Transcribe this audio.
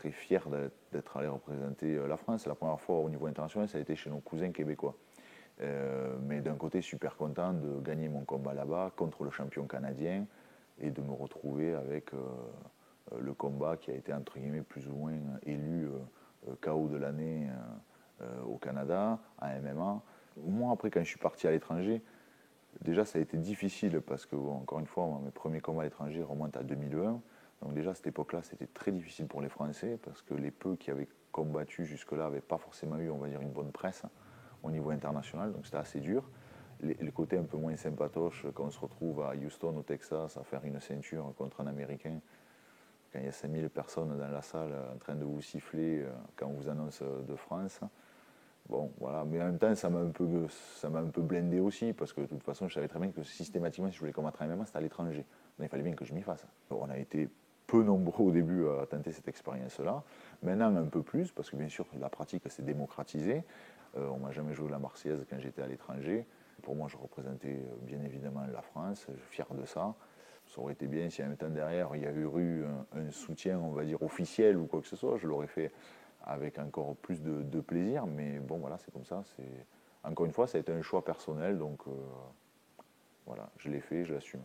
très fier d'être allé représenter la France. La première fois au niveau international, ça a été chez nos cousins québécois. Mais d'un côté, super content de gagner mon combat là-bas contre le champion canadien et de me retrouver avec le combat qui a été entre guillemets plus ou moins élu KO de l'année au Canada, en MMA. Moi, après, quand je suis parti à l'étranger, déjà, ça a été difficile parce que, bon, encore une fois, mes premiers combats à l'étranger remontent à 2001. Donc déjà, à cette époque-là, c'était très difficile pour les Français parce que les peu qui avaient combattu jusque-là n'avaient pas forcément eu, on va dire, une bonne presse au niveau international. Donc c'était assez dur. Le côté un peu moins sympatoche quand on se retrouve à Houston, au Texas, à faire une ceinture contre un Américain, quand il y a 5000 personnes dans la salle en train de vous siffler quand on vous annonce de France. Bon, voilà, mais en même temps, ça m'a un peu blindé aussi, parce que de toute façon, je savais très bien que systématiquement, si je voulais combattre en MMA, c'était à l'étranger. Donc il fallait bien que je m'y fasse. On a été peu nombreux au début à tenter cette expérience-là. Maintenant, un peu plus, parce que bien sûr, la pratique s'est démocratisée. On ne m'a jamais joué la Marseillaise quand j'étais à l'étranger. Pour moi, je représentais bien évidemment la France, je suis fier de ça. Ça aurait été bien si en même temps derrière, il y avait eu un soutien, on va dire, officiel ou quoi que ce soit. Je l'aurais fait avec encore plus de plaisir, mais bon, voilà, c'est comme ça. Encore une fois, ça a été un choix personnel, donc voilà, je l'ai fait, je l'assume.